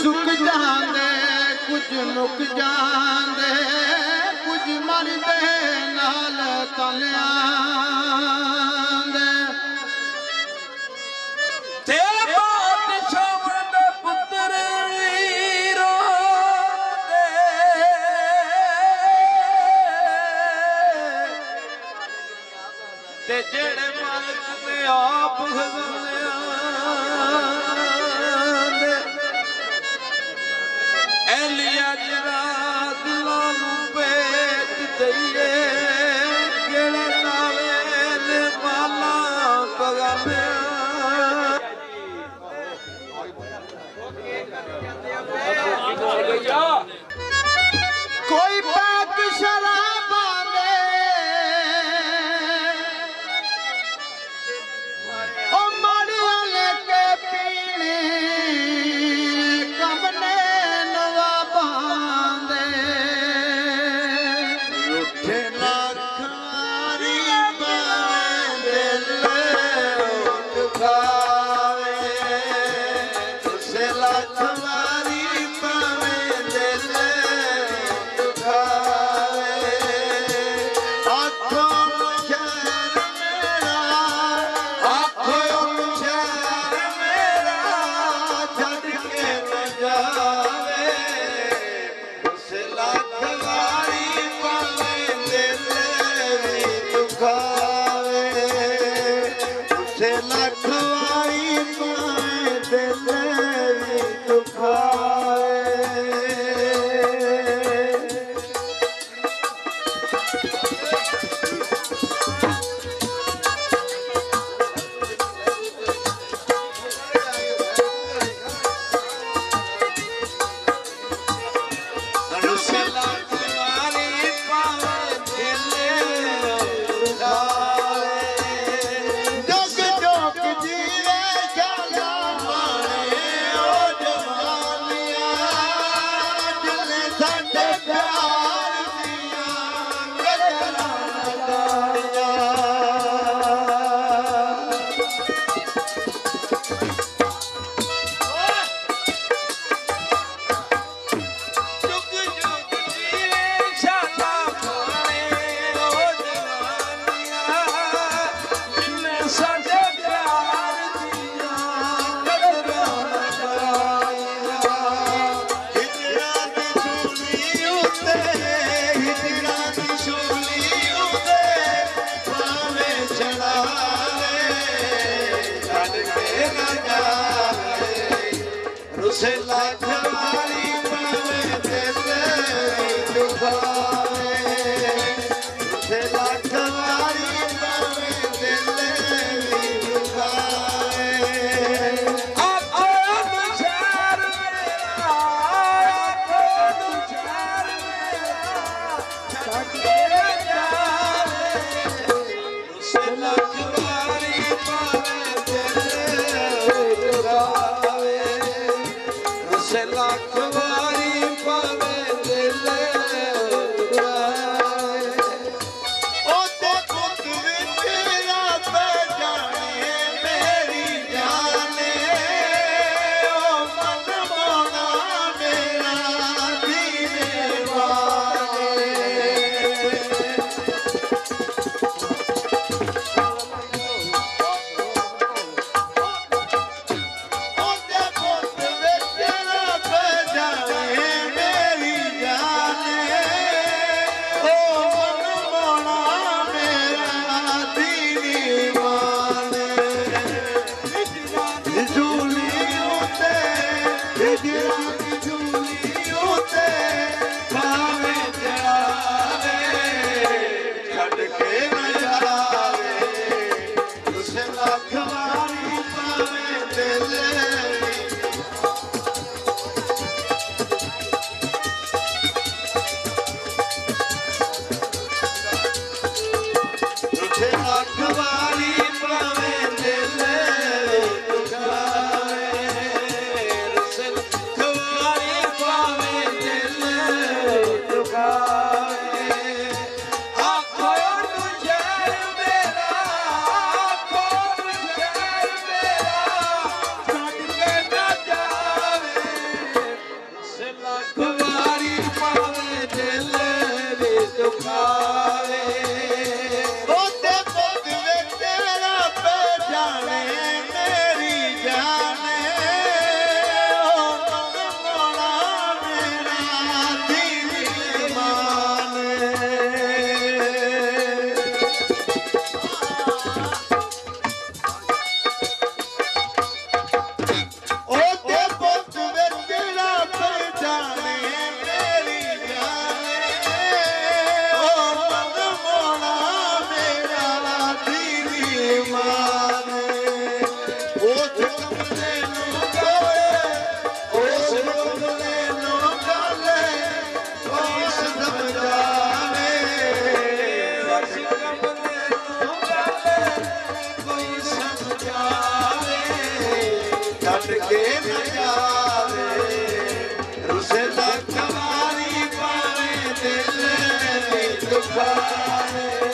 सुक जांदे कुछ मुक जांदे कुछ मरदे नाल तलियां दे ते बादशाह दे पुत्र वीरो दे ते जेड़े मालिक ने आप खजानियां दे एलिया जरा दिलां नूं भेज दईए केड़े नावे ने माला पगानियां कोई पाक शराबा दे ओ माड़ियां लेके पीने कमने नवाबां दे उठे ना खारी बावे दिल दुखावे उसे लखवारी पावे दिल दुखावे आँखों में शहर मेरा आँखों में शहर मेरा छड़ के न जावे उसे लखवारी पावे दिल भी दुखावे उसे लखवारी पावे दिल भी दुखावे उसे लखवारी पावे दिल दुखावे जोग जोग जीवे जाला मारे ओ जवानिया जिले साडे प्यार दिया गजरा लगाया जुग जुग जीवे शाला मारे ओ जवानिया जिन्ने साडे प्यार दिया कदरां लगाईਆਂ हिजरा दी सूली उते हिजरा दी सूली उते पावे चढ़ावे छड़ के न जावे रुसे लखवारी पावे दिल दुखावे रुसे लखवारी पावे दिल दुखावे आँखों में शहर मेरा आँखों में शहर मेरा छड़ के न जावे उसे लखवारी पावे दिल दुखावे उसे लखवारी पावे दिल दुखावे ओते पुत विच रब जाने मेरी जाने ओ मन मोना मेरा दीने वाले ओते पुत विच रब जाने ਛੱਡ ਕੇ ਨਾ ਜਾਵੇ ਰੁਸੇ ਤੱਕ ਵਾਰੀ ਪਾਵੇ ਦਿਲ ਨਹੀਂ ਦੁਖਾਵੇ